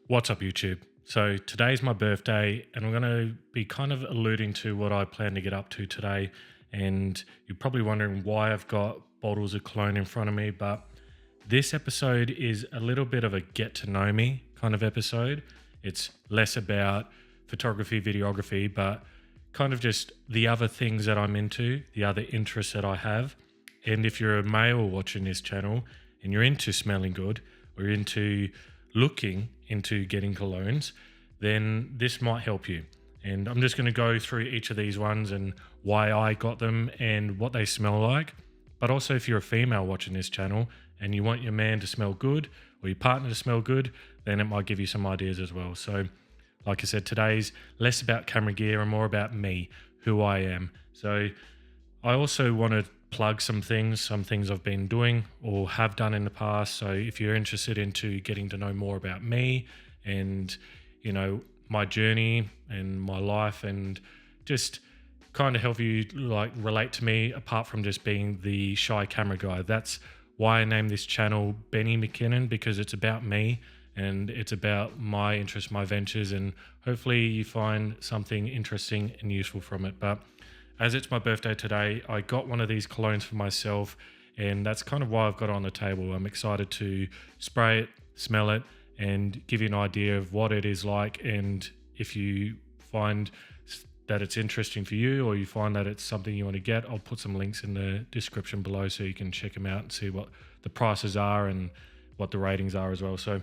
What's up, YouTube? So today's my birthday and I'm going to be kind of alluding to what I plan to get up to today. And you're probably wondering why I've got bottles of cologne in front of me, but this episode is a little bit of a get to know me kind of episode. It's less about photography, videography, but kind of just the other things that I'm into, the other interests that I have. And if you're a male watching this channel and you're into smelling good or into looking into getting colognes, then this might help you. And I'm just going to go through each of these ones and why I got them and what they smell like. But also, if you're a female watching this channel and you want your man to smell good or your partner to smell good, then it might give you some ideas as well. So like I said, today's less about camera gear and more about me, who I am. So I also want to plug some things I've been doing or have done in the past. So if you're interested into getting to know more about me and, you know, my journey and my life and just kind of help you like relate to me apart from just being the shy camera guy. That's why I named this channel Benny McKinnon, because it's about me and it's about my interests, my ventures, and hopefully you find something interesting and useful from it. But as it's my birthday today, I got one of these colognes for myself, and that's kind of why I've got it on the table. I'm excited to spray it, smell it, and give you an idea of what it is like. And if you find that it's interesting for you or you find that it's something you want to get, I'll put some links in the description below so you can check them out and see what the prices are and what the ratings are as well. So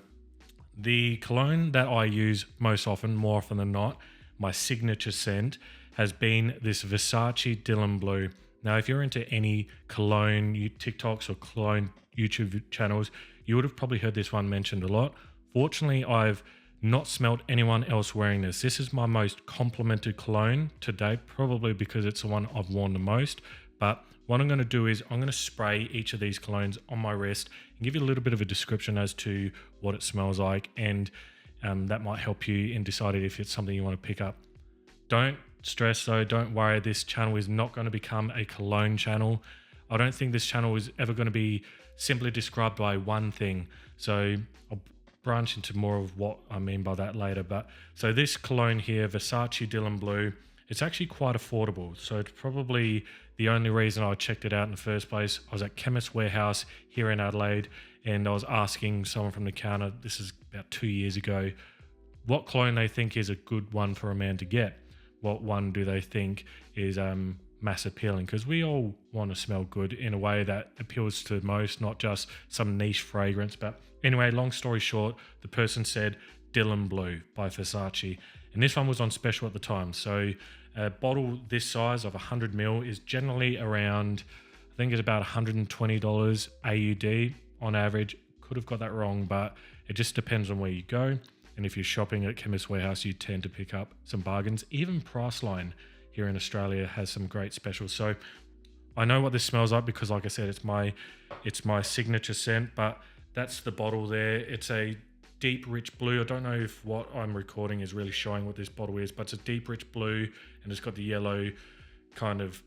the cologne that I use most often, more often than not, my signature scent, has been this Versace Dylan Blue. Now, if you're into any cologne TikToks or cologne YouTube channels, you would have probably heard this one mentioned a lot. Fortunately, I've not smelled anyone else wearing this. This is my most complimented cologne to date, probably because it's the one I've worn the most. But what I'm going to do is I'm going to spray each of these colognes on my wrist and give you a little bit of a description as to what it smells like. And that might help you in deciding if it's something you want to pick up. Don't stress though, don't worry, this channel is not going to become a cologne channel. I don't think this channel is ever going to be simply described by one thing. So I'll branch into more of what I mean by that later. But so this cologne here, Versace Dylan Blue, it's actually quite affordable. So it's probably the only reason I checked it out in the first place. I was at Chemist Warehouse here in Adelaide and I was asking someone from the counter, this is about 2 years ago, what cologne they think is a good one for a man to get. What one do they think is mass appealing? Because we all want to smell good in a way that appeals to most, not just some niche fragrance. But anyway, long story short, the person said Dylan Blue by Versace. And this one was on special at the time. So a bottle this size of 100 ml is generally around, I think it's about $120 AUD on average. Could have got that wrong, but it just depends on where you go. And if you're shopping at Chemist Warehouse, you tend to pick up some bargains. Even Priceline here in Australia has some great specials. So I know what this smells like because, like I said, it's my signature scent. But that's the bottle there. It's a deep, rich blue. I don't know if what I'm recording is really showing what this bottle is, but it's a deep, rich blue, and it's got the yellow kind of,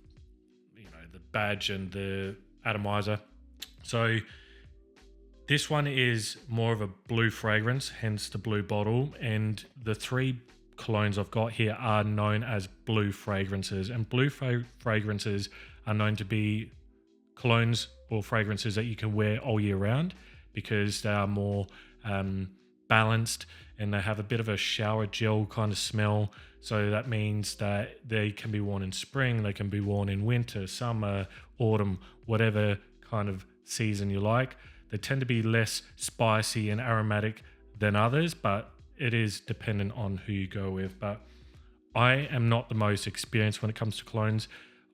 you know, the badge and the atomizer. So this one is more of a blue fragrance, hence the blue bottle. And the three colognes I've got here are known as blue fragrances. And blue fragrances are known to be colognes or fragrances that you can wear all year round because they are more balanced and they have a bit of a shower gel kind of smell. So that means that they can be worn in spring, they can be worn in winter, summer, autumn, whatever kind of season you like. They tend to be less spicy and aromatic than others, but it is dependent on who you go with. But I am not the most experienced when it comes to colognes.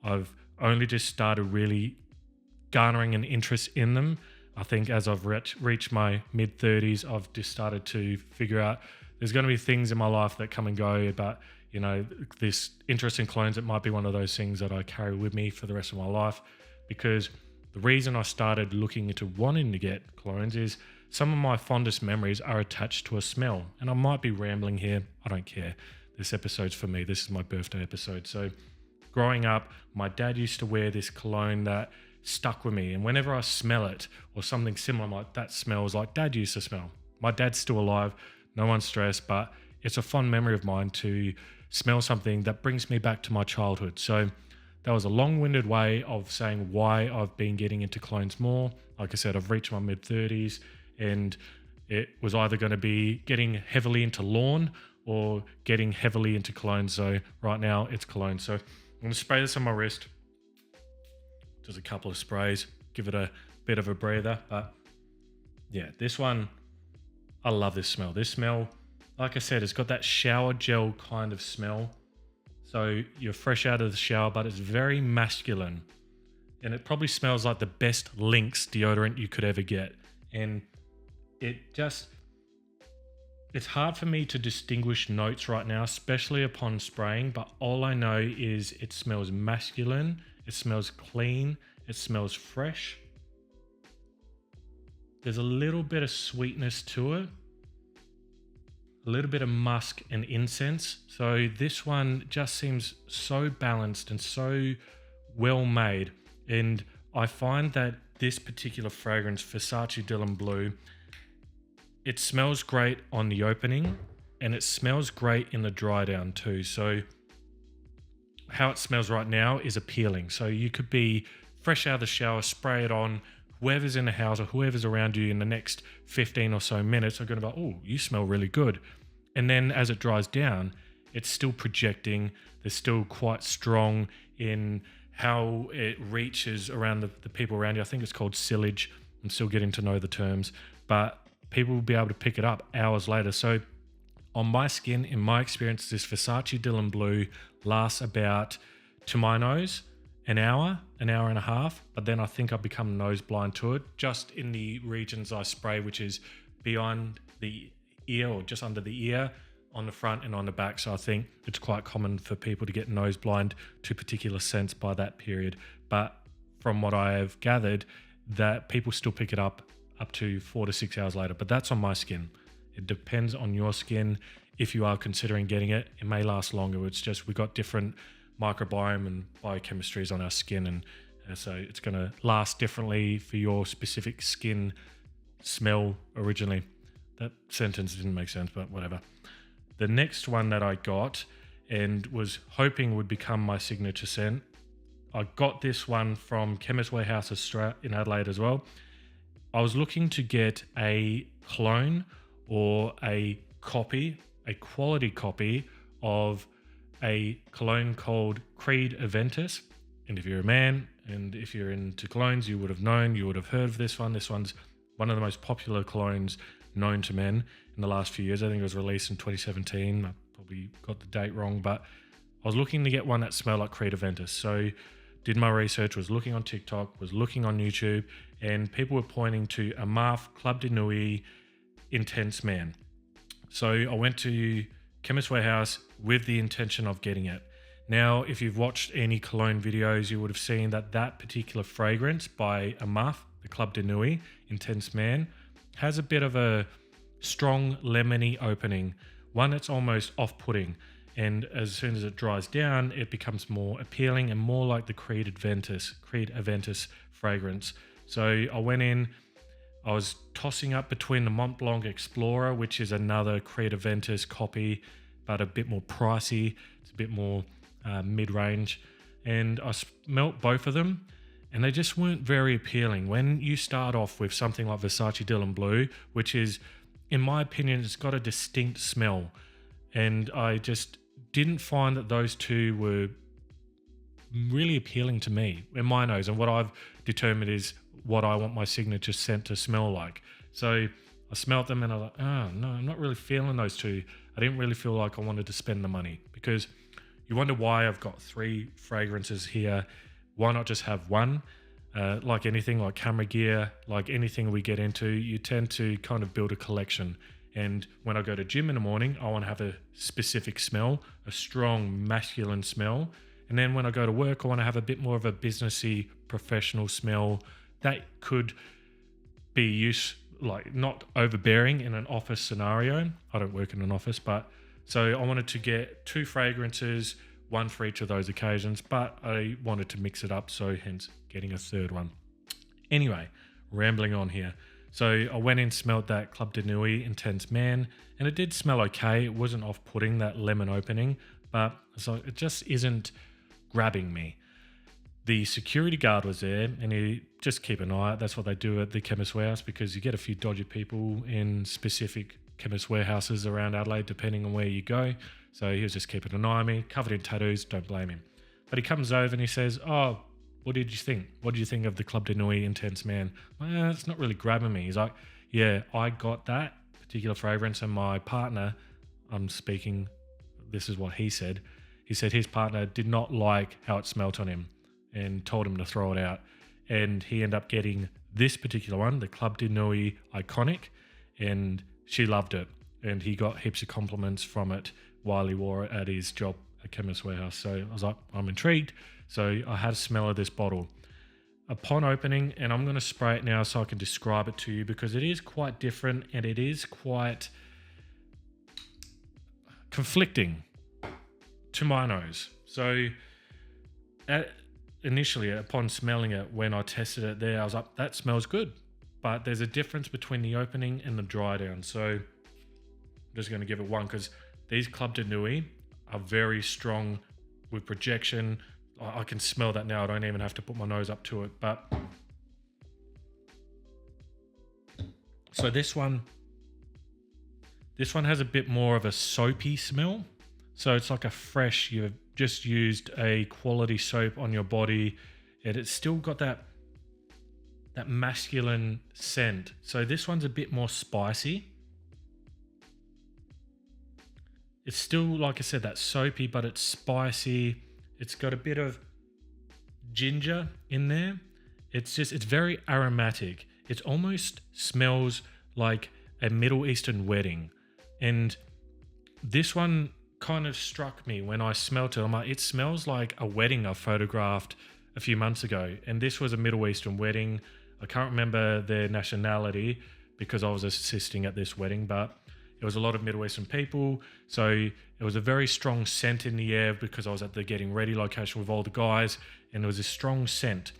I've only just started really garnering an interest in them. I think as I've reached my mid-30s, I've just started to figure out there's going to be things in my life that come and go, but you know, this interest in colognes, it might be one of those things that I carry with me for the rest of my life. Because the reason I started looking into wanting to get colognes is some of my fondest memories are attached to a smell. And I might be rambling here. I don't care. This episode's for me. This is my birthday episode. So growing up, my dad used to wear this cologne that stuck with me. And whenever I smell it or something similar, I'm like, that smells like Dad used to smell. My dad's still alive. no one's stressed, but it's a fond memory of mine to smell something that brings me back to my childhood. So that was a long-winded way of saying why I've been getting into colognes more. Like I said, I've reached my mid-30s, and it was either going to be getting heavily into lawn or getting heavily into cologne. So right now it's cologne. So I'm going to spray this on my wrist. Just a couple of sprays, give it a bit of a breather. But yeah, this one, I love this smell. This smell, like I said, it's got that shower gel kind of smell. So you're fresh out of the shower, but it's very masculine. And it probably smells like the best Lynx deodorant you could ever get. And it's hard for me to distinguish notes right now, especially upon spraying, but all I know is it smells masculine, it smells clean, it smells fresh. There's a little bit of sweetness to it, a little bit of musk and incense. So this one just seems so balanced and so well made. And I find that this particular fragrance, Versace Dylan Blue, it smells great on the opening and it smells great in the dry down too. So how it smells right now is appealing. So you could be fresh out of the shower, spray it on, whoever's in the house or whoever's around you in the next 15 or so minutes are going to be, oh, you smell really good. And then as it dries down, it's still projecting. They're still quite strong in how it reaches around the people around you. I think it's called sillage. I'm still getting to know the terms, but people will be able to pick it up hours later. So on my skin, in my experience, this Versace Dylan Blue lasts about, to my nose, an hour and a half. But then I think I've become nose blind to it just in the regions I spray, which is beyond the ear or just under the ear, on the front and on the back. So I think it's quite common for people to get nose blind to particular scents by that period. But from what I have gathered, that people still pick it up to 4 to 6 hours later. But that's on my skin. It depends on your skin. If you are considering getting it, it may last longer. It's just we've got different microbiome and biochemistries on our skin, and so it's going to last differently for your specific skin smell originally. That sentence didn't make sense, but whatever. The next one that I got and was hoping would become my signature scent, I got this one from Chemist Warehouse in Adelaide as well. I was looking to get a clone or a quality copy of a cologne called Creed Aventus. And if you're a man and if you're into colognes, you would have heard of this one. This one's one of the most popular colognes known to men in the last few years. I think it was released in 2017. I probably got the date wrong, but I was looking to get one that smelled like Creed Aventus. So did my research, was looking on TikTok, was looking on YouTube, and people were pointing to a Marf Club de Nuit Intense Man. So I went to Chemist Warehouse with the intention of getting it. Now, if you've watched any cologne videos, you would have seen that particular fragrance by Marf, the Club de Nuit Intense Man, has a bit of a strong lemony opening, one that's almost off-putting. And as soon as it dries down, it becomes more appealing and more like the Creed Aventus fragrance. So I went in, I was tossing up between the Mont Blanc Explorer, which is another Creed Aventus copy, but a bit more pricey. It's a bit more mid-range. And I smelt both of them, and they just weren't very appealing. When you start off with something like Versace Dylan Blue, which is, in my opinion, it's got a distinct smell. And I just didn't find that those two were really appealing to me in my nose. And what I've determined is what I want my signature scent to smell like. So I smelled them and I was like, oh no, I'm not really feeling those two. I didn't really feel like I wanted to spend the money, because you wonder why I've got 3 fragrances here. Why not just have one? Like anything, like camera gear, like anything we get into, you tend to kind of build a collection. And when I go to gym in the morning, I want to have a specific smell, a strong masculine smell. And then when I go to work, I want to have a bit more of a businessy, professional smell that could be like not overbearing in an office scenario. I don't work in an office, but so I wanted to get 2 fragrances, one for each of those occasions, but I wanted to mix it up, so hence getting a 3rd one. Anyway, rambling on here. So I went in, smelled that Club de Nuit Intense Man, and it did smell okay. It wasn't off-putting, that lemon opening, but so it just isn't grabbing me. The security guard was there, and he just keep an eye out. That's what they do at the Chemist Warehouse, because you get a few dodgy people in specific Chemist Warehouses around Adelaide, depending on where you go. So he was just keeping an eye on me, covered in tattoos, don't blame him. But he comes over and he says, "Oh, what did you think? What did you think of the Club de Nuit Intense Man?" It's not really grabbing me. He's like, "Yeah, I got that particular fragrance, and my partner," I'm speaking, this is what he said. He said his partner did not like how it smelt on him and told him to throw it out. And he ended up getting this particular one, the Club de Nuit Iconic, and she loved it. And he got heaps of compliments from it while he wore it at his job at Chemist Warehouse. So I was like, I'm intrigued. So I had a smell of this bottle. Upon opening, and I'm going to spray it now so I can describe it to you, because it is quite different and it is quite conflicting to my nose. So initially, upon smelling it, when I tested it there, I was like, that smells good. But there's a difference between the opening and the dry down. So I'm just going to give it one, because these Club de Nuit are very strong with projection. I can smell that now. I don't even have to put my nose up to it. But so this one has a bit more of a soapy smell. So it's like a fresh, you've just used a quality soap on your body, and it's still got that masculine scent. So this one's a bit more spicy. It's still, like I said, that soapy, but it's spicy. It's got a bit of ginger in there. It's very aromatic. It almost smells like a Middle Eastern wedding. And this one kind of struck me when I smelt it. I'm like, it smells like a wedding I photographed a few months ago. And this was a Middle Eastern wedding. I can't remember their nationality because I was assisting at this wedding, but it was a lot of Middle Eastern people. So it was a very strong scent in the air because I was at the getting ready location with all the guys, and there was a strong scent.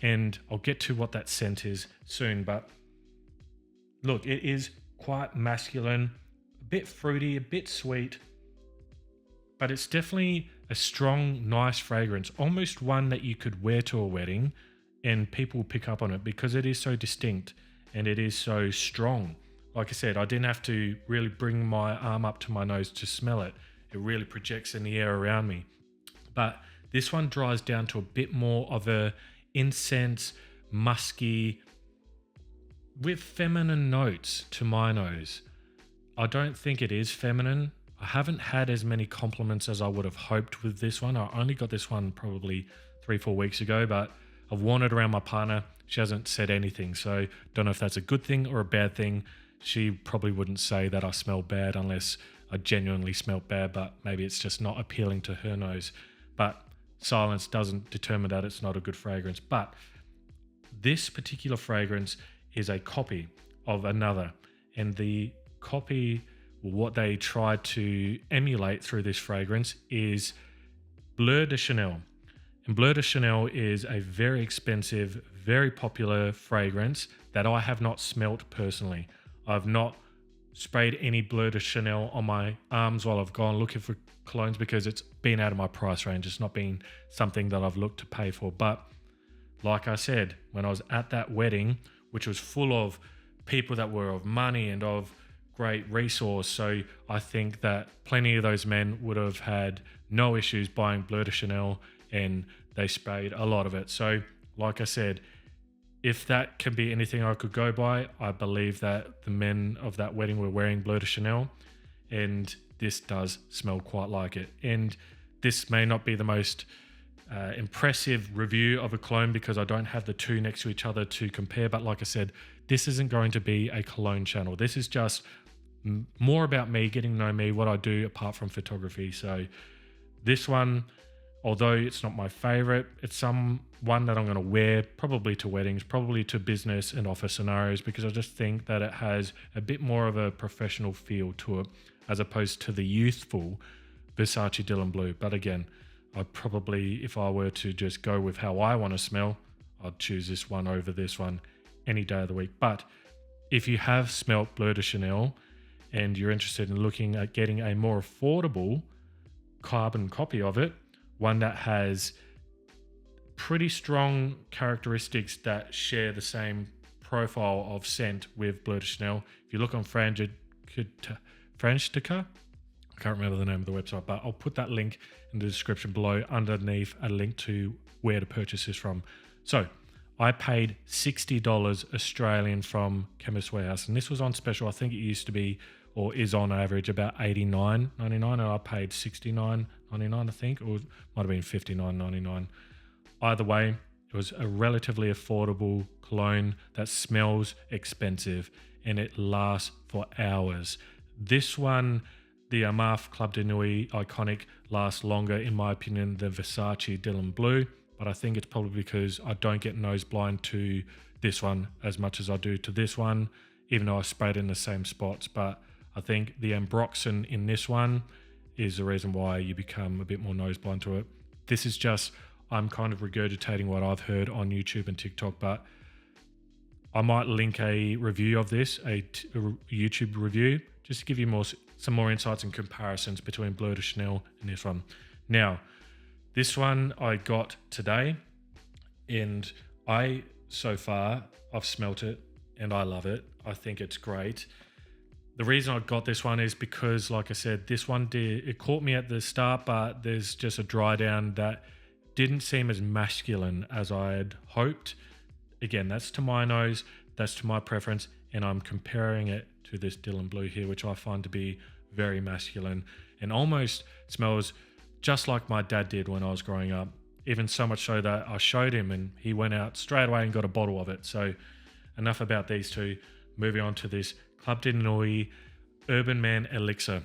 And I'll get to what that scent is soon, but look, it is quite masculine, a bit fruity, a bit sweet, but it's definitely a strong, nice fragrance, almost one that you could wear to a wedding and people pick up on it because it is so distinct and it is so strong. Like I said, I didn't have to really bring my arm up to my nose to smell it. It really projects in the air around me. But this one dries down to a bit more of a incense, musky, with feminine notes to my nose. I don't think it is feminine. I haven't had as many compliments as I would have hoped with this one. I only got this one probably 3-4 weeks ago, but I've worn it around my partner. She hasn't said anything, so don't know if that's a good thing or a bad thing. She probably wouldn't say that I smell bad unless I genuinely smelled bad, but maybe it's just not appealing to her nose. But silence doesn't determine that it's not a good fragrance. But this particular fragrance is a copy of another, and the copy, what they tried to emulate through this fragrance is Bleu de Chanel. And Bleu de Chanel is a very expensive, very popular fragrance that I have not smelt personally. I've not sprayed any Bleu de Chanel on my arms while I've gone looking for colognes because it's been out of my price range. It's not been something that I've looked to pay for. But like I said, when I was at that wedding, which was full of people that were of money and of great resource, so I think that plenty of those men would have had no issues buying Bleu de Chanel, and they sprayed a lot of it. So like I said, if that can be anything I could go by, I believe that the men of that wedding were wearing Bleu de Chanel, and this does smell quite like it. And this may not be the most impressive review of a cologne because I don't have the two next to each other to compare, but like I said, this isn't going to be a cologne channel. This is just more about me, getting to know me, what I do apart from photography. So this one, although it's not my favorite, it's one that I'm going to wear probably to weddings, probably to business and office scenarios, because I just think that it has a bit more of a professional feel to it as opposed to the youthful Versace Dylan Blue. But again, I'd probably, if I were to just go with how I want to smell, I'd choose this one over this one any day of the week. But if you have smelt Bleu de Chanel and you're interested in looking at getting a more affordable carbon copy of it, one that has pretty strong characteristics that share the same profile of scent with Bleu de Chanel. If you look on Frangitica, I can't remember the name of the website, but I'll put that link in the description below underneath a link to where to purchase this from. So I paid $60 Australian from Chemist Warehouse, and this was on special. I think it used to be, or is on average, about $89.99, and I paid $69.99, I think, or it might have been $59.99. Either way, it was a relatively affordable cologne that smells expensive and it lasts for hours. This one, the Amarth Club de Nuit Iconic, lasts longer, in my opinion, than Versace Dylan Blue, but I think it's probably because I don't get nose blind to this one as much as I do to this one, even though I sprayed in the same spots. But I think the ambroxan in this one is the reason why you become a bit more nose blind to it. This is just, I'm kind of regurgitating what I've heard on YouTube and TikTok, but I might link a review of this, a YouTube review, just to give you some more insights and comparisons between Bleu de Chanel and this one. Now, this one I got today, and so far, I've smelt it and I love it. I think it's great. The reason I got this one is because, like I said, this one it caught me at the start, but there's just a dry down that didn't seem as masculine as I had hoped. Again, that's to my nose, that's to my preference, and I'm comparing it to this Dylan Blue here, which I find to be very masculine and almost smells just like my dad did when I was growing up. Even so much so that I showed him and he went out straight away and got a bottle of it. So enough about these two. Moving on to this Club de Nuit Urban Man Elixir.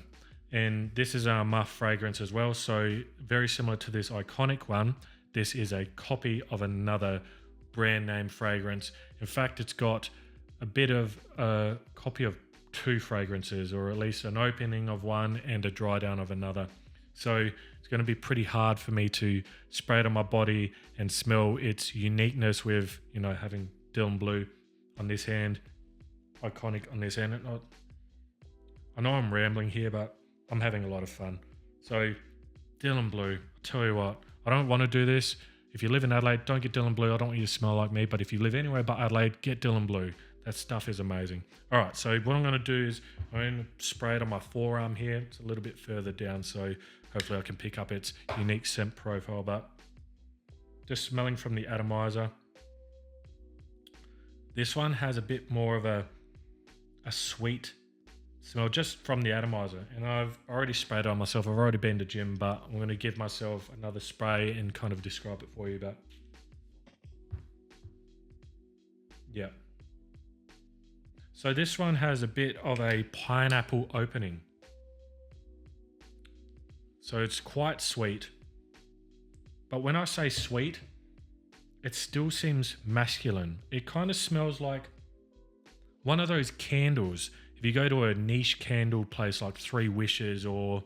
And this is a Muff fragrance as well. So very similar to this iconic one, this is a copy of another brand name fragrance. In fact, it's got a bit of a copy of two fragrances, or at least an opening of one and a dry down of another. So it's going to be pretty hard for me to spray it on my body and smell its uniqueness with, having Dylan Blue on this hand, iconic on this hand. I know I'm rambling here, but I'm having a lot of fun. So Dylan Blue, I'll tell you what, I don't want to do this. If you live in Adelaide, don't get Dylan Blue. I don't want you to smell like me, but if you live anywhere but Adelaide, get Dylan Blue. That stuff is amazing. All right, so what I'm going to do is I'm going to spray it on my forearm here. It's a little bit further down, so hopefully I can pick up its unique scent profile. But just smelling from the atomizer, this one has a bit more of a sweet smell just from the atomizer. And I've already sprayed it on myself. I've already been to gym, but I'm going to give myself another spray and kind of describe it for you. But yeah. So this one has a bit of a pineapple opening. So it's quite sweet. But when I say sweet, it still seems masculine. It kind of smells like one of those candles. If you go to a niche candle place like Three Wishes, or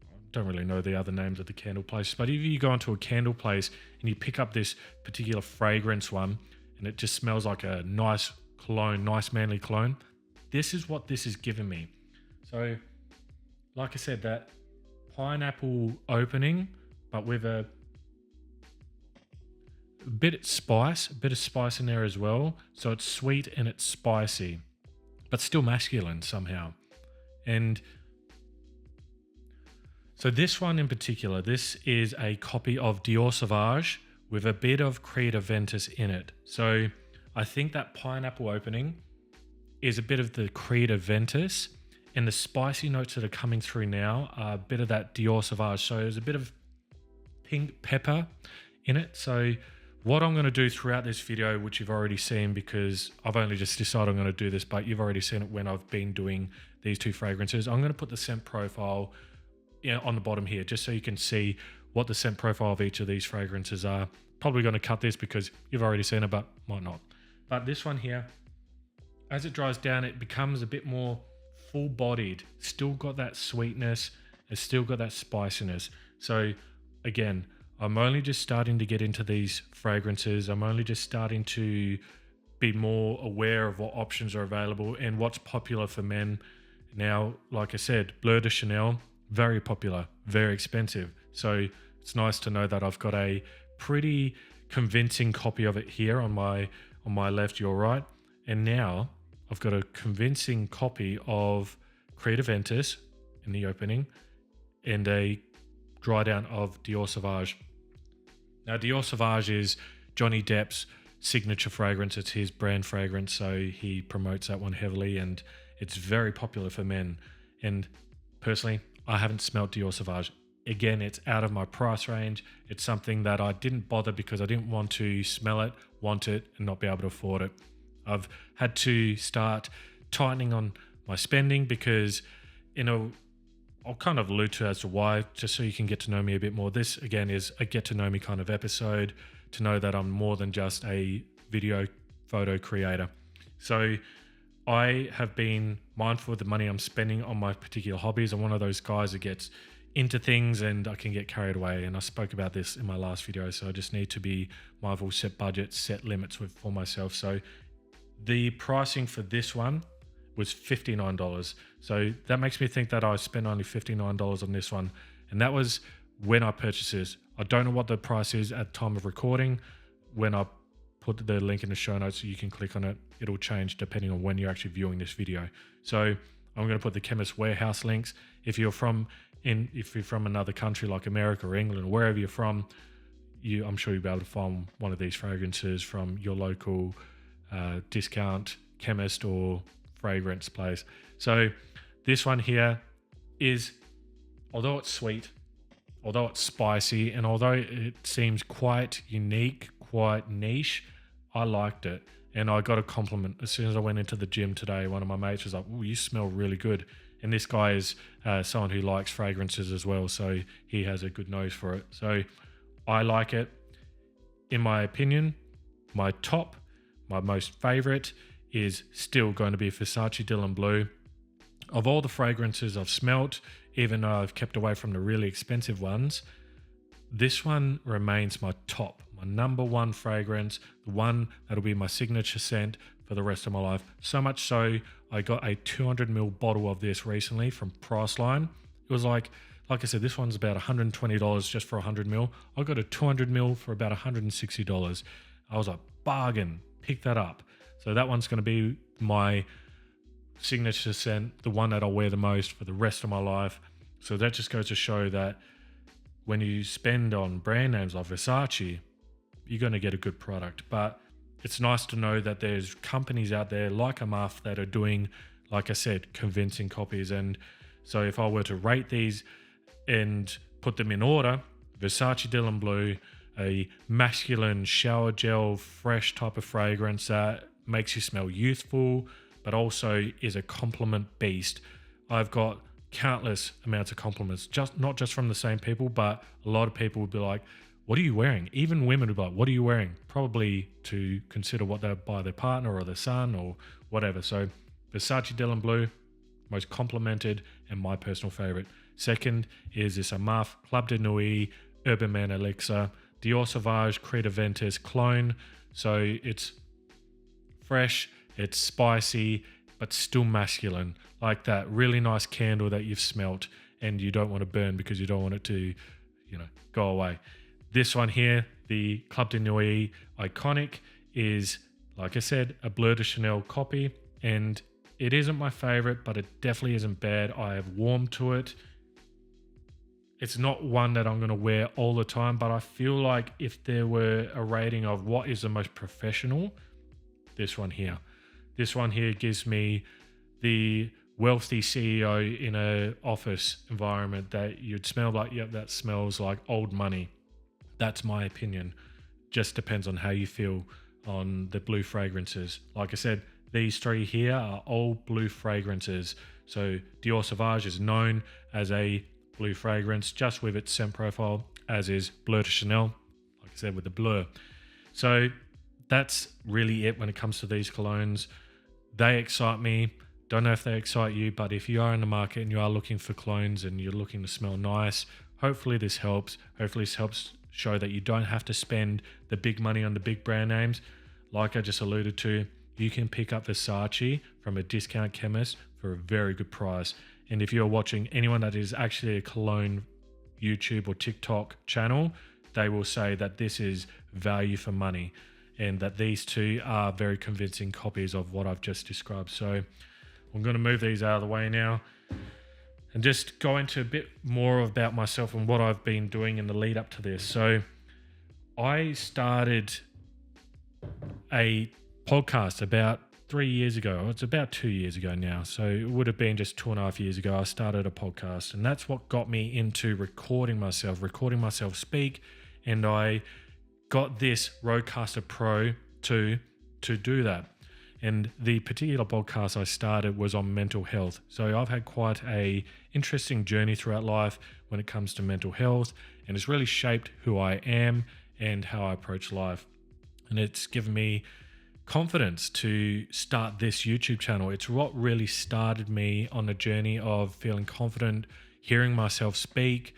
I don't really know the other names of the candle places, but if you go into a candle place and you pick up this particular fragrance one and it just smells like a nice cologne, nice manly cologne, this is what this is giving me. So like I said, that pineapple opening, but with a bit of spice in there as well. So it's sweet and it's spicy, but still masculine somehow. And so this one in particular, this is a copy of Dior Sauvage with a bit of Creed Aventus in it. So I think that pineapple opening is a bit of the Creed Aventus, and the spicy notes that are coming through now are a bit of that Dior Sauvage. So there's a bit of pink pepper in it. So what I'm going to do throughout this video, which you've already seen because I've only just decided I'm going to do this, but you've already seen it when I've been doing these two fragrances, I'm going to put the scent profile on the bottom here just so you can see what the scent profile of each of these fragrances are. Probably going to cut this because you've already seen it, but might not. But this one here, as it dries down, it becomes a bit more full-bodied. Still got that sweetness. It's still got that spiciness. So again, I'm only just starting to get into these fragrances. I'm only just starting to be more aware of what options are available and what's popular for men. Now, like I said, Bleu de Chanel, very popular, very expensive. So it's nice to know that I've got a pretty convincing copy of it here on my left, your right. And now I've got a convincing copy of Creed Aventus in the opening and a dry down of Dior Sauvage. Now, Dior Sauvage is Johnny Depp's signature fragrance. It's his brand fragrance, so he promotes that one heavily, and it's very popular for men. And personally, I haven't smelled Dior Sauvage. Again, it's out of my price range. It's something that I didn't bother because I didn't want to smell it, want it, and not be able to afford it. I've had to start tightening on my spending because, I'll kind of allude to as to why, just so you can get to know me a bit more. This, again, is a get to know me kind of episode, to know that I'm more than just a video photo creator. So I have been mindful of the money I'm spending on my particular hobbies. I'm one of those guys that gets into things and I can get carried away. And I spoke about this in my last video. So I just need to be mindful, set budgets, set limits for myself. So the pricing for this one was $59. So that makes me think that I spent only $59 on this one. And that was when I purchased this. I don't know what the price is at time of recording. When I put the link in the show notes, so you can click on it. It'll change depending on when you're actually viewing this video. So I'm going to put the Chemist Warehouse links. If you're from another country like America or England, or wherever you're from, I'm sure you'll be able to find one of these fragrances from your local discount chemist or fragrance place. So this one here is, although it's sweet, although it's spicy, and although it seems quite unique, quite niche, I liked it. And I got a compliment as soon as I went into the gym today. One of my mates was like, "Oh, you smell really good." And this guy is someone who likes fragrances as well, so he has a good nose for it. So I like it. In my opinion, my most favorite is still going to be Versace Dylan Blue. Of all the fragrances I've smelt, even though I've kept away from the really expensive ones, this one remains my top, my number one fragrance, the one that'll be my signature scent for the rest of my life. So much so, I got a 200ml bottle of this recently from Priceline. It was like I said, this one's about $120 just for 100ml. I got a 200ml for about $160. I was like, bargain, pick that up. So that one's going to be my signature scent, the one that I'll wear the most for the rest of my life. So that just goes to show that when you spend on brand names like Versace, you're going to get a good product. But it's nice to know that there's companies out there like Amaf that are doing, like I said, convincing copies. And so if I were to rate these and put them in order, Versace Dylan Blue, a masculine shower gel, fresh type of fragrance that makes you smell youthful, but also is a compliment beast. I've got countless amounts of compliments, not just from the same people, but a lot of people would be like, "What are you wearing?" Even women would be like, "What are you wearing?" Probably to consider what they'll buy their partner or their son or whatever. So Versace Dylan Blue, most complimented and my personal favorite. Second is this Amaf Club de Nuit Urban Man Elixir, Dior Sauvage Creed Aventus Clone. So it's fresh, it's spicy, but still masculine. Like that really nice candle that you've smelt and you don't want to burn because you don't want it to, go away. This one here, the Club de Nuit Iconic, is, like I said, a Bleu de Chanel copy. And it isn't my favorite, but it definitely isn't bad. I have warmed to it. It's not one that I'm going to wear all the time, but I feel like if there were a rating of what is the most professional, this one here. This one here gives me the wealthy CEO in an office environment that you'd smell like, yep, that smells like old money. That's my opinion. Just depends on how you feel on the blue fragrances. Like I said, these three here are all blue fragrances. So Dior Sauvage is known as a blue fragrance just with its scent profile, as is Bleu de Chanel, like I said, with the blur. So that's really it when it comes to these colognes. They excite me. Don't know if they excite you, but if you are in the market and you are looking for colognes and you're looking to smell nice, hopefully this helps. Hopefully this helps show that you don't have to spend the big money on the big brand names. like I just alluded to, you can pick up Versace from a discount chemist for a very good price. And if you're watching anyone that is actually a Cologne YouTube or TikTok channel, they will say that this is value for money and that these two are very convincing copies of what I've just described. So I'm going to move these out of the way now and just go into a bit more about myself and what I've been doing in the lead up to this. So I started a podcast about 3 years ago. It's about 2 years ago now. So it would have been just 2.5 years ago. I started a podcast, and that's what got me into recording myself speak. And I got this Rodecaster Pro II to do that. And the particular podcast I started was on mental health. So I've had quite a interesting journey throughout life when it comes to mental health, and it's really shaped who I am and how I approach life. And it's given me confidence to start this YouTube channel. It's what really started me on a journey of feeling confident, hearing myself speak,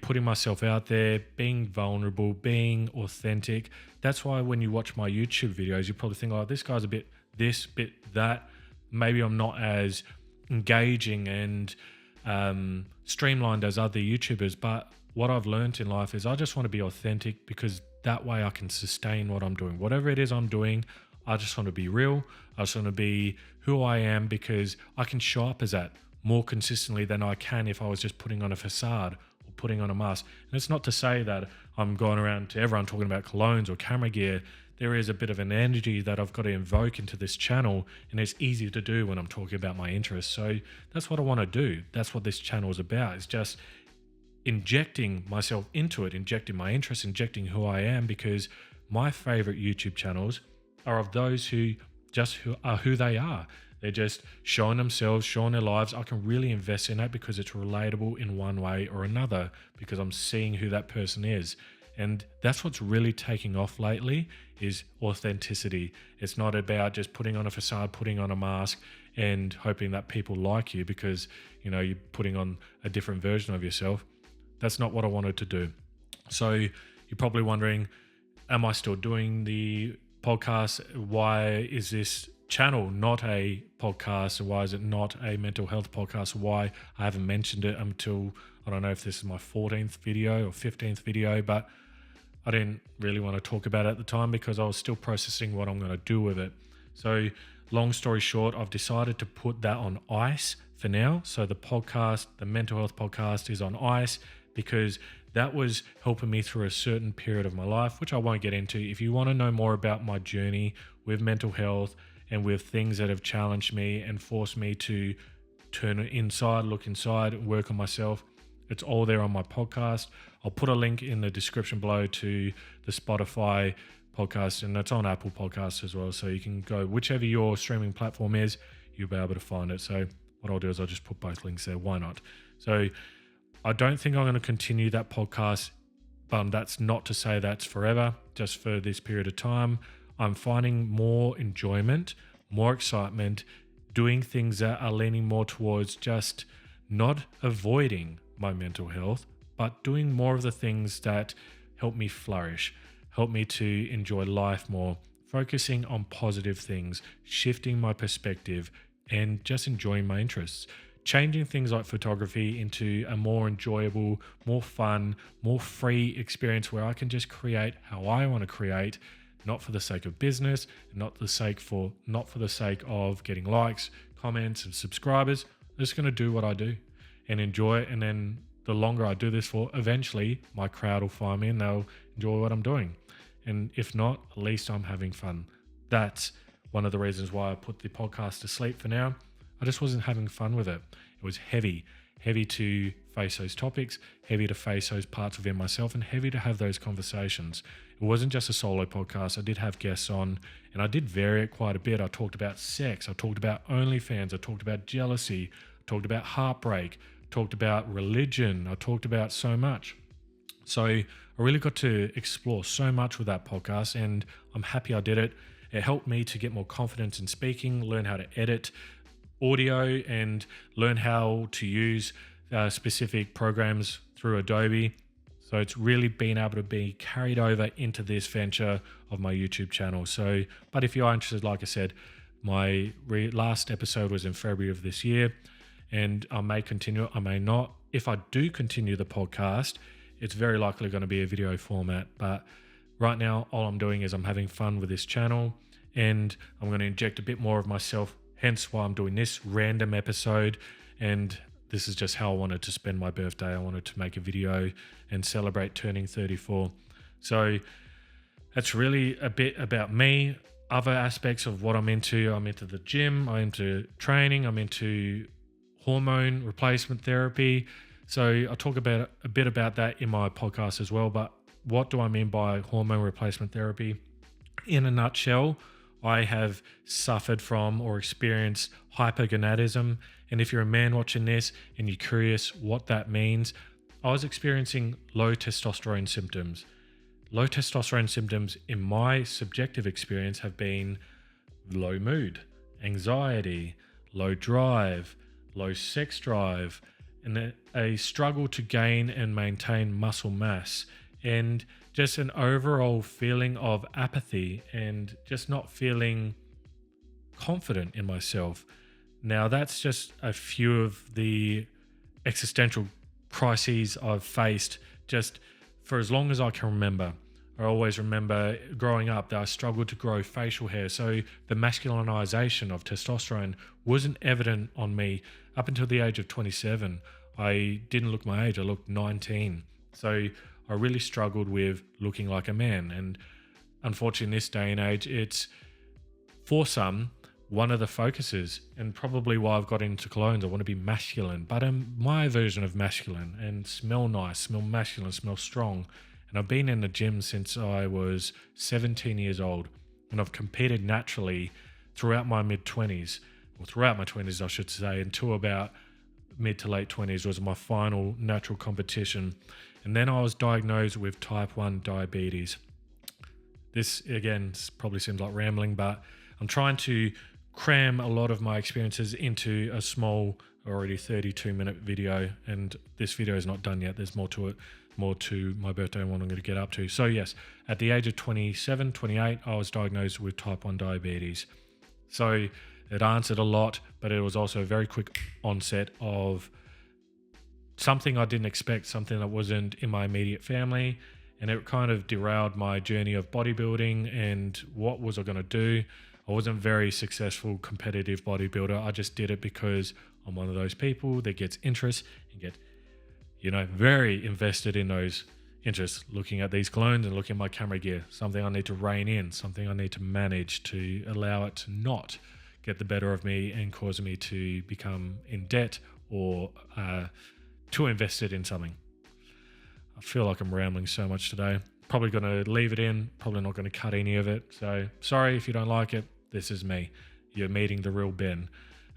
putting myself out there, being vulnerable, being authentic. That's why when you watch my YouTube videos, you probably think, oh, this guy's a bit this, bit that. Maybe I'm not as engaging and streamlined as other YouTubers, but what I've learned in life is I just want to be authentic, because that way I can sustain what I'm doing. Whatever it is I'm doing, I just want to be real. I just want to be who I am, because I can show up as that more consistently than I can if I was just putting on a facade or putting on a mask. And it's not to say that I'm going around to everyone talking about colognes or camera gear. There is a bit of an energy that I've got to invoke into this channel, and it's easy to do when I'm talking about my interests. So that's what I want to do. That's what this channel is about. It's just injecting myself into it, injecting my interests, injecting who I am, because my favorite YouTube channels are of those who are who they are. They're just showing themselves, showing their lives. I can really invest in that because it's relatable in one way or another, because I'm seeing who that person is. And that's what's really taking off lately, is authenticity. It's not about just putting on a facade, putting on a mask and hoping that people like you because, you know, you're putting on a different version of yourself. That's not what I wanted to do. So you're probably wondering, am I still doing the podcast? Why is this channel not a podcast? Or why is it not a mental health podcast? Why I haven't mentioned it until, I don't know if this is my 14th video or 15th video, but I didn't really want to talk about it at the time because I was still processing what I'm going to do with it. So long story short, I've decided to put that on ice for now. So the podcast, the mental health podcast, is on ice because that was helping me through a certain period of my life, which I won't get into. If you want to know more about my journey with mental health and with things that have challenged me and forced me to turn inside, look inside, and work on myself, it's all there on my podcast. I'll put a link in the description below to the Spotify podcast, and it's on Apple Podcasts as well. So you can go whichever your streaming platform is, you'll be able to find it. So what I'll do is I'll just put both links there. Why not? So I don't think I'm going to continue that podcast, but that's not to say that's forever, just for this period of time. I'm finding more enjoyment, more excitement, doing things that are leaning more towards just not avoiding my mental health, but doing more of the things that help me flourish, help me to enjoy life more, focusing on positive things, shifting my perspective, and just enjoying my interests. Changing things like photography into a more enjoyable, more fun, more free experience where I can just create how I want to create, not for the sake of business, not for the sake of getting likes, comments, and subscribers. I'm just going to do what I do and enjoy it. And then the longer I do this for, eventually my crowd will find me and they'll enjoy what I'm doing. And if not, at least I'm having fun. That's one of the reasons why I put the podcast to sleep for now. I just wasn't having fun with it. It was heavy to face those topics, heavy to face those parts within myself, and heavy to have those conversations. It wasn't just a solo podcast. I did have guests on, and I did vary it quite a bit. I talked about sex. I talked about OnlyFans. I talked about jealousy. I talked about heartbreak. I talked about religion. I talked about so much. So I really got to explore so much with that podcast, and I'm happy I did it. It helped me to get more confidence in speaking, learn how to edit audio, and learn how to use specific programs through Adobe. So it's really been able to be carried over into this venture of my YouTube channel. So, but if you are interested, like I said, my last episode was in February of this year, and I may continue, I may not. If I do continue the podcast, it's very likely going to be a video format. But right now, all I'm doing is I'm having fun with this channel, and I'm going to inject a bit more of myself, hence why I'm doing this random episode. And this is just how I wanted to spend my birthday. I wanted to make a video and celebrate turning 34. So that's really a bit about me. Other aspects of what I'm into the gym, I'm into training, I'm into hormone replacement therapy. So I'll talk about a bit about that in my podcast as well. But what do I mean by hormone replacement therapy? In a nutshell, I have suffered from or experienced hypergonadism. And if you're a man watching this and you're curious what that means, I was experiencing low testosterone symptoms. Low testosterone symptoms, in my subjective experience, have been low mood, anxiety, low drive, low sex drive, and a struggle to gain and maintain muscle mass, and just an overall feeling of apathy and just not feeling confident in myself. Now, that's just a few of the existential crises I've faced just for as long as I can remember. I always remember growing up that I struggled to grow facial hair, so the masculinization of testosterone wasn't evident on me up until the age of 27. I didn't look my age, I looked 19. So I really struggled with looking like a man. And unfortunately, in this day and age, it's, for some, one of the focuses, and probably why I've got into colognes. I want to be masculine, but I'm my version of masculine and smell nice, smell masculine, smell strong. And I've been in the gym since I was 17 years old, and I've competed naturally throughout my mid-20s, or throughout my 20s, I should say, until about mid to late 20s was my final natural competition. And then I was diagnosed with type 1 diabetes. This, again, probably seems like rambling, but I'm trying to cram a lot of my experiences into a small, already 32-minute video. And this video is not done yet. There's more to it, more to my birthday and what I'm going to get up to. So yes, at the age of 27, 28, I was diagnosed with type 1 diabetes. So it answered a lot, but it was also a very quick onset of something I didn't expect, something that wasn't in my immediate family. And it kind of derailed my journey of bodybuilding and what was I going to do. I wasn't a very successful competitive bodybuilder. I just did it because I'm one of those people that gets interest and get, very invested in those interests, looking at these clones and looking at my camera gear, something I need to rein in, something I need to manage to allow it to not get the better of me and cause me to become in debt or too invested in something. I feel like I'm rambling so much today. Probably going to leave it in, probably not going to cut any of it. So sorry if you don't like it. This is me. You're meeting the real Ben.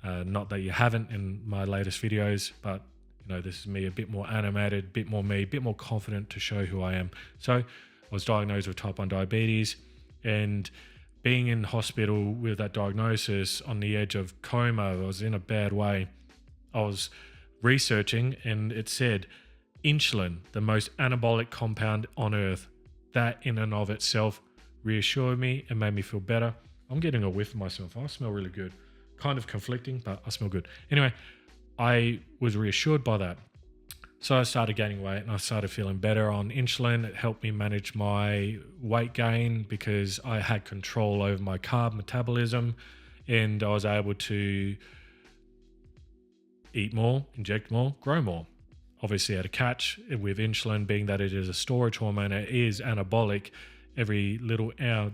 Not that you haven't in my latest videos, but this is me, a bit more animated, a bit more me, a bit more confident to show who I am. So I was diagnosed with type 1 diabetes, and being in hospital with that diagnosis on the edge of coma, I was in a bad way. I was researching and it said insulin, the most anabolic compound on earth. That in and of itself reassured me and made me feel better. I'm getting a whiff of myself. I smell really good. Kind of conflicting, but I smell good. Anyway, I was reassured by that. So I started gaining weight and I started feeling better on insulin. It helped me manage my weight gain because I had control over my carb metabolism, and I was able to eat more, inject more, grow more. Obviously had a catch with insulin, being that it is a storage hormone, it is anabolic. Every little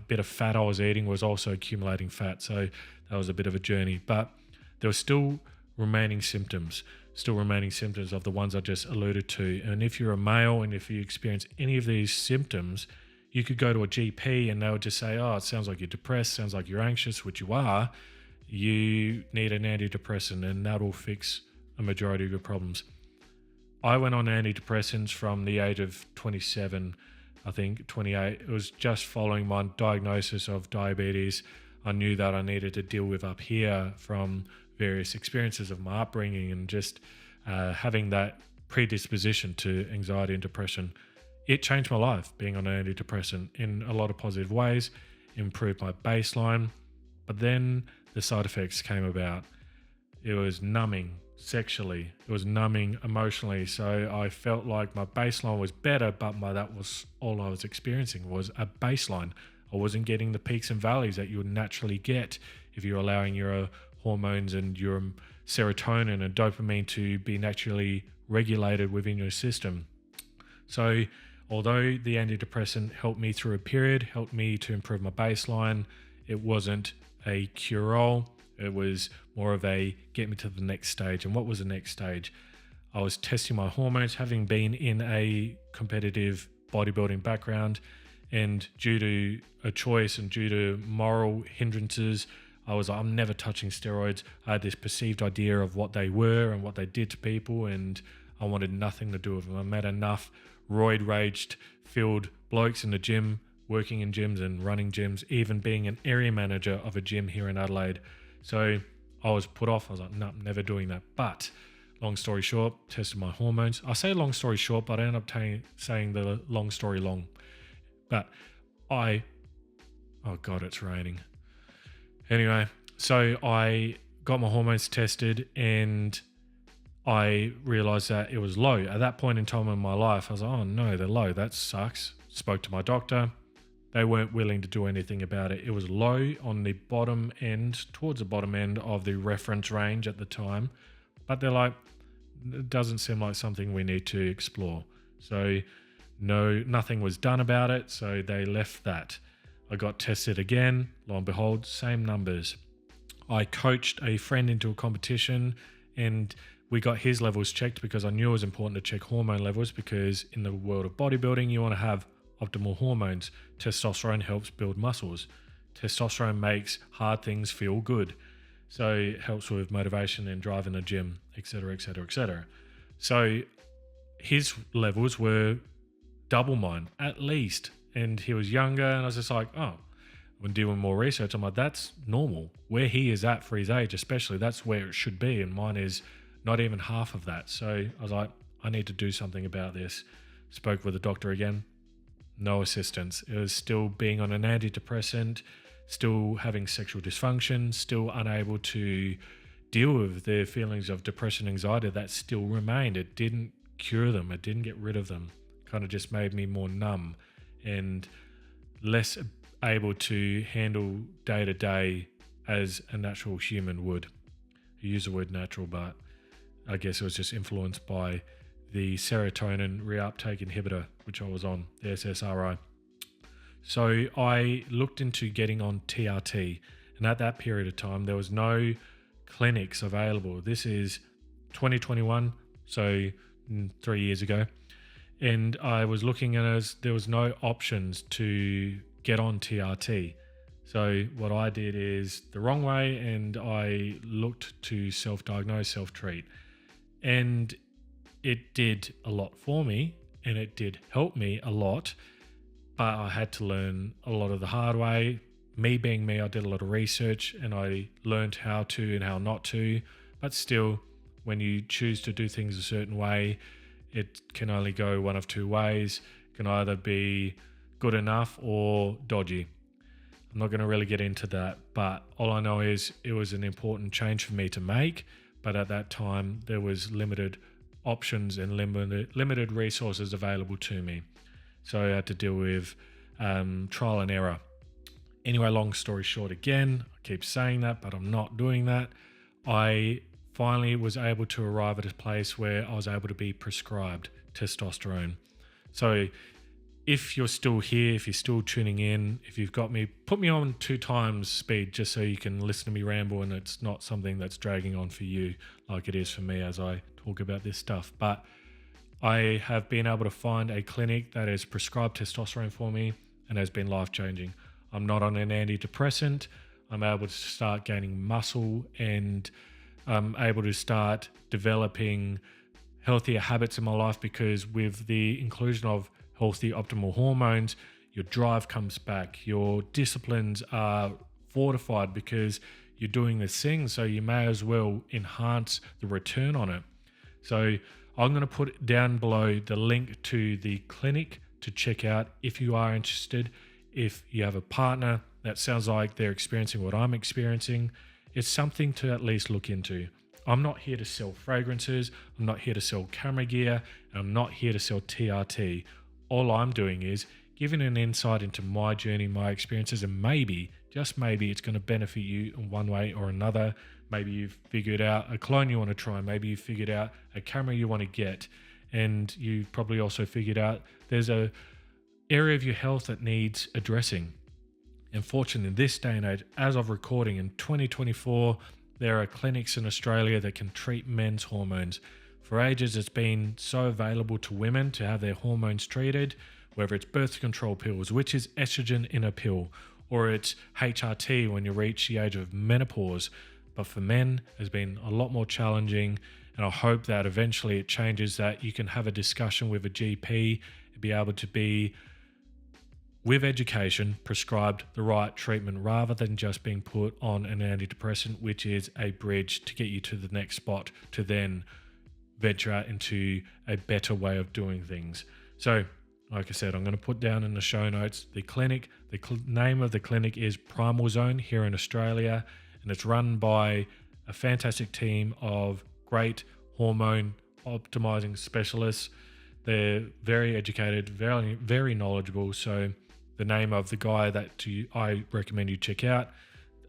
bit of fat I was eating was also accumulating fat. So that was a bit of a journey, but there were still remaining symptoms of the ones I just alluded to. And if you're a male and if you experience any of these symptoms, you could go to a GP and they would just say, oh, it sounds like you're depressed, sounds like you're anxious, which you are. You need an antidepressant and that will fix a majority of your problems. I went on antidepressants from the age of 27, I think 28. It was just following my diagnosis of diabetes. I knew that I needed to deal with up here from various experiences of my upbringing and just having that predisposition to anxiety and depression. it changed my life being on an antidepressant in a lot of positive ways, improved my baseline. But then the side effects came about. It was numbing sexually, it was numbing emotionally. So I felt like my baseline was better, but that was all I was experiencing was a baseline. I wasn't getting the peaks and valleys that you would naturally get if you're allowing your hormones and your serotonin and dopamine to be naturally regulated within your system. So although the antidepressant helped me through a period, helped me to improve my baseline, it wasn't a cure-all. It was more of a get me to the next stage. And what was the next stage? I was testing my hormones, having been in a competitive bodybuilding background, and due to a choice and due to moral hindrances, I was like, I'm never touching steroids. I had this perceived idea of what they were and what they did to people, and I wanted nothing to do with them. I met enough roid raged filled blokes in the gym, working in gyms and running gyms, even being an area manager of a gym here in Adelaide. So I was put off. I was like, no, I'm never doing that. But long story short, tested my hormones. I say long story short, but I end up saying the long story long. But oh God, it's raining. Anyway, so I got my hormones tested and I realized that it was low. At that point in time in my life, I was like, oh no, they're low. That sucks. Spoke to my doctor. They weren't willing to do anything about it. It was low on the bottom end, towards the bottom end of the reference range at the time. But they're like, it doesn't seem like something we need to explore. So no, nothing was done about it. So they left that. I got tested again. Lo and behold, same numbers. I coached a friend into a competition and we got his levels checked because I knew it was important to check hormone levels, because in the world of bodybuilding, you want to have optimal hormones. Testosterone helps build muscles. Testosterone makes hard things feel good. So it helps with motivation and drive in the gym, etc., etc., etc. So his levels were double mine, at least. And he was younger, and I was just like, oh, when doing more research, I'm like, that's normal. Where he is at for his age, especially, that's where it should be. And mine is not even half of that. So I was like, I need to do something about this. Spoke with the doctor again. No assistance. It was still being on an antidepressant, still having sexual dysfunction, still unable to deal with the feelings of depression and anxiety that still remained. It didn't cure them. It didn't get rid of them. Kind of just made me more numb and less able to handle day to day as a natural human would. I use the word natural, but I guess it was just influenced by the serotonin reuptake inhibitor, which I was on, the SSRI. So I looked into getting on TRT, and at that period of time, there was no clinics available. This is 2021, so 3 years ago. And I was looking at there was no options to get on TRT. So what I did is the wrong way, and I looked to self-diagnose, self-treat. And it did a lot for me, and it did help me a lot, but I had to learn a lot of the hard way. Me being me, I did a lot of research and I learned how to and how not to, but still, when you choose to do things a certain way, it can only go one of two ways. It can either be good enough or dodgy. I'm not going to really get into that, but all I know is it was an important change for me to make, but at that time there was limited options and limited resources available to me. So I had to deal with trial and error. Anyway, long story short again, I keep saying that, but I'm not doing that. I finally was able to arrive at a place where I was able to be prescribed testosterone. So if you're still here, if you're still tuning in, if you've got me, put me on 2 times speed just so you can listen to me ramble and it's not something that's dragging on for you like it is for me as I talk about this stuff. But I have been able to find a clinic that has prescribed testosterone for me and has been life-changing. I'm not on an antidepressant. I'm able to start gaining muscle and I'm able to start developing healthier habits in my life, because with the inclusion of healthy optimal hormones, your drive comes back, your disciplines are fortified because you're doing this thing, so you may as well enhance the return on it. So I'm going to put down below the link to the clinic to check out if you are interested. If you have a partner that sounds like they're experiencing what I'm experiencing, it's something to at least look into. I'm not here to sell fragrances, I'm not here to sell camera gear, and I'm not here to sell TRT. All I'm doing is giving an insight into my journey, my experiences, and maybe, just maybe, it's going to benefit you in one way or another. Maybe you've figured out a clone you want to try, maybe you've figured out a camera you want to get, and you've probably also figured out there's a area of your health that needs addressing. Unfortunately, in this day and age, as of recording in 2024, there are clinics in Australia that can treat men's hormones. For ages, it's been so available to women to have their hormones treated, whether it's birth control pills, which is estrogen in a pill, or it's HRT when you reach the age of menopause. But for men, it's been a lot more challenging, and I hope that eventually it changes, that you can have a discussion with a GP and be able to be, with education, prescribed the right treatment rather than just being put on an antidepressant, which is a bridge to get you to the next spot to then venture out into a better way of doing things. So, like I said, I'm going to put down in the show notes the clinic. The name of the clinic is Primal Zone here in Australia, and it's run by a fantastic team of great hormone optimizing specialists. They're very educated, very, very knowledgeable. So the name of the guy that I recommend you check out.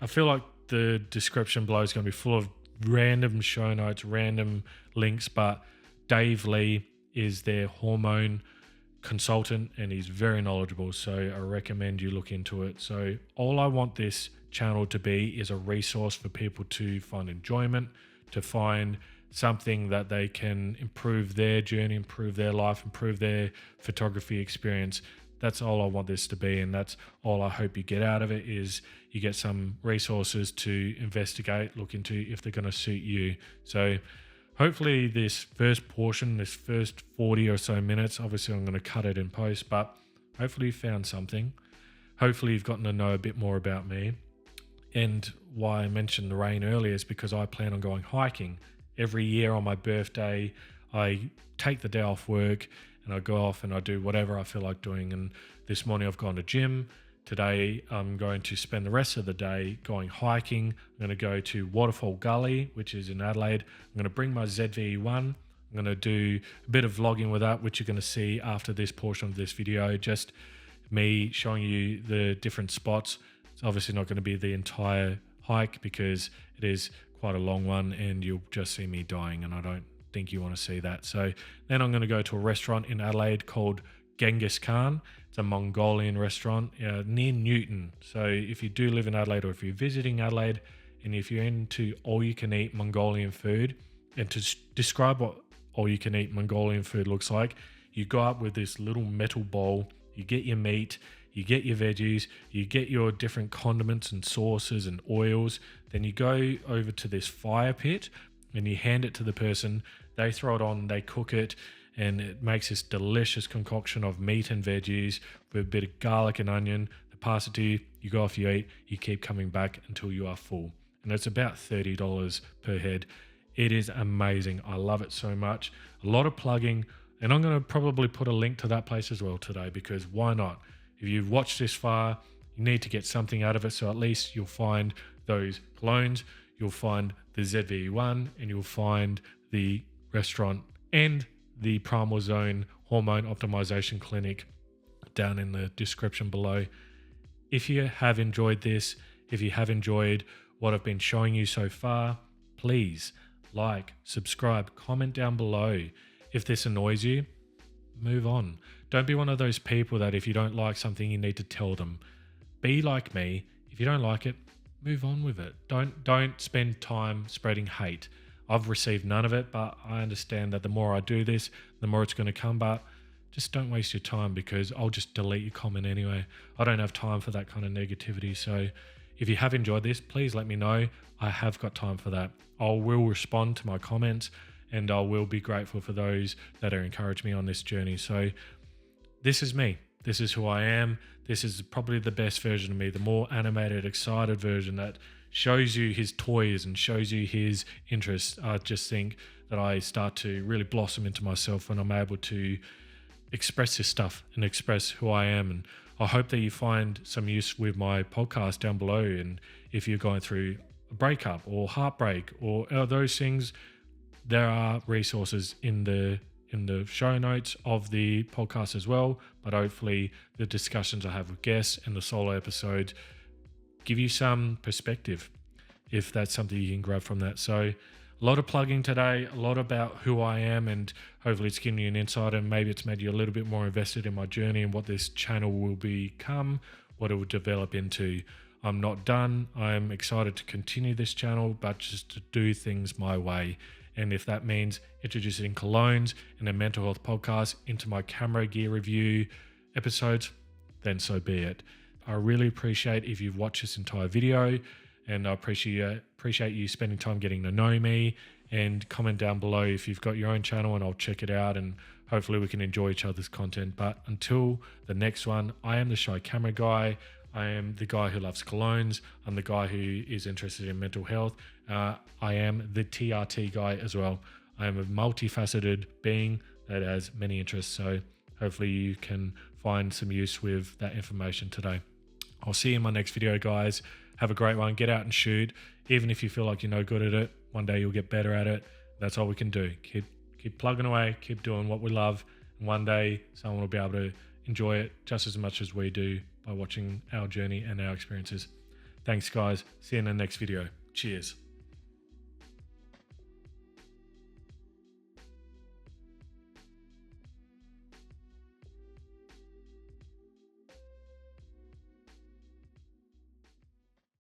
I feel like the description below is going to be full of random show notes, random links, but Dave Lee is their hormone consultant and he's very knowledgeable, so I recommend you look into it. So all I want this channel to be is a resource for people to find enjoyment, to find something that they can improve their journey, improve their life, improve their photography experience. That's all I want this to be, and that's all I hope you get out of it, is you get some resources to investigate, look into if they're going to suit you. So hopefully this first portion, this first 40 or so minutes, obviously I'm going to cut it in post, but hopefully you found something. Hopefully you've gotten to know a bit more about me. And why I mentioned the rain earlier is because I plan on going hiking. Every year on my birthday, I take the day off work and I go off and I do whatever I feel like doing. And this morning I've gone to gym. Today I'm going to spend the rest of the day going hiking. I'm going to go to Waterfall Gully, which is in Adelaide. I'm going to bring my ZV-E1. I'm going to do a bit of vlogging with that, which you're going to see after this portion of this video. Just me showing you the different spots. It's obviously not going to be the entire hike because it is quite a long one and you'll just see me dying, and I don't think you want to see that. So then I'm going to go to a restaurant in Adelaide called Genghis Khan. It's a Mongolian restaurant near Newton. So if you do live in Adelaide, or if you're visiting Adelaide, and if you're into all-you-can-eat Mongolian food, and to describe what all-you-can-eat Mongolian food looks like, you go up with this little metal bowl, you get your meat, you get your veggies, you get your different condiments and sauces and oils, then you go over to this fire pit and you hand it to the person. They throw it on, they cook it, and it makes this delicious concoction of meat and veggies with a bit of garlic and onion. They pass it to you, you go off, you eat, you keep coming back until you are full. And it's about $30 per head. It is amazing. I love it so much. A lot of plugging, and I'm going to probably put a link to that place as well today, because why not? If you've watched this far, you need to get something out of it, so at least you'll find those clones, you'll find the ZV-E1, and you'll find the restaurant and the Primal Zone Hormone Optimization Clinic down in the description below. If you have enjoyed this, if you have enjoyed what I've been showing you so far, please like, subscribe, comment down below. If this annoys you, move on. Don't be one of those people that if you don't like something, you need to tell them. Be like me. If you don't like it, move on with it. Don't spend time spreading hate. I've received none of it, but I understand that the more I do this, the more it's going to come. But just don't waste your time, because I'll just delete your comment anyway. I don't have time for that kind of negativity. So if you have enjoyed this, please let me know. I have got time for that. I will respond to my comments, and I will be grateful for those that are encouraging me on this journey. So this is me. This is who I am. This is probably the best version of me, the more animated, excited version that shows you his toys and shows you his interests. I just think that I start to really blossom into myself when I'm able to express this stuff and express who I am. And I hope that you find some use with my podcast down below. And if you're going through a breakup or heartbreak or those things, there are resources in the show notes of the podcast as well. But hopefully the discussions I have with guests and the solo episodes give you some perspective, if that's something you can grab from that. So a lot of plugging today, a lot about who I am, and hopefully it's giving you an insight, and maybe it's made you a little bit more invested in my journey and what this channel will become, what it will develop into. I'm not done. I'm excited to continue this channel, but just to do things my way. And if that means introducing colognes and a mental health podcast into my camera gear review episodes, then so be it. I really appreciate if you've watched this entire video, and I appreciate you spending time getting to know me, and comment down below if you've got your own channel and I'll check it out, and hopefully we can enjoy each other's content. But until the next one, I am the shy camera guy. I am the guy who loves colognes. I'm the guy who is interested in mental health. I am the TRT guy as well. I am a multifaceted being that has many interests. So hopefully you can find some use with that information today. I'll see you in my next video, guys. Have a great one. Get out and shoot. Even if you feel like you're no good at it, one day you'll get better at it. That's all we can do. Keep plugging away. Keep doing what we love. And one day someone will be able to enjoy it just as much as we do by watching our journey and our experiences. Thanks, guys. See you in the next video. Cheers.